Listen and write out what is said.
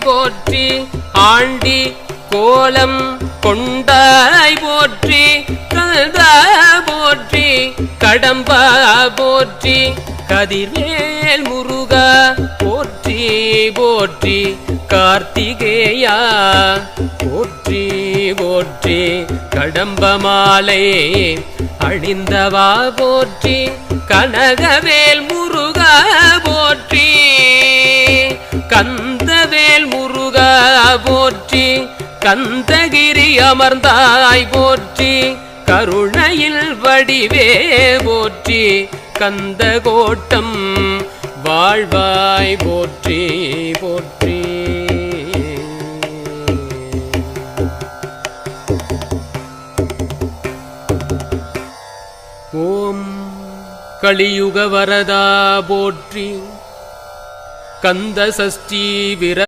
போற்றி ஆண்டி கோலம் கொண்டாய் போற்றி கந்தா போற்றி கடம்பா போற்றி கதிர்வேல் முருகா போற்றி போற்றி கார்த்திகேயா போற்றி போற்றி கடம்ப மாலை அணிந்தவா போற்றி கனகவேல் முருகா போற்றி கந்தவேல் முருகா போற்றி கந்தகிரி அமர்ந்தாய் போற்றி கருணையில் வடிவே போற்றி கந்த கோட்டம் வாழ்வாய் போற்றி போற்றி ஓம் கலியுக வரதா போற்றி கந்த சஷ்டி விர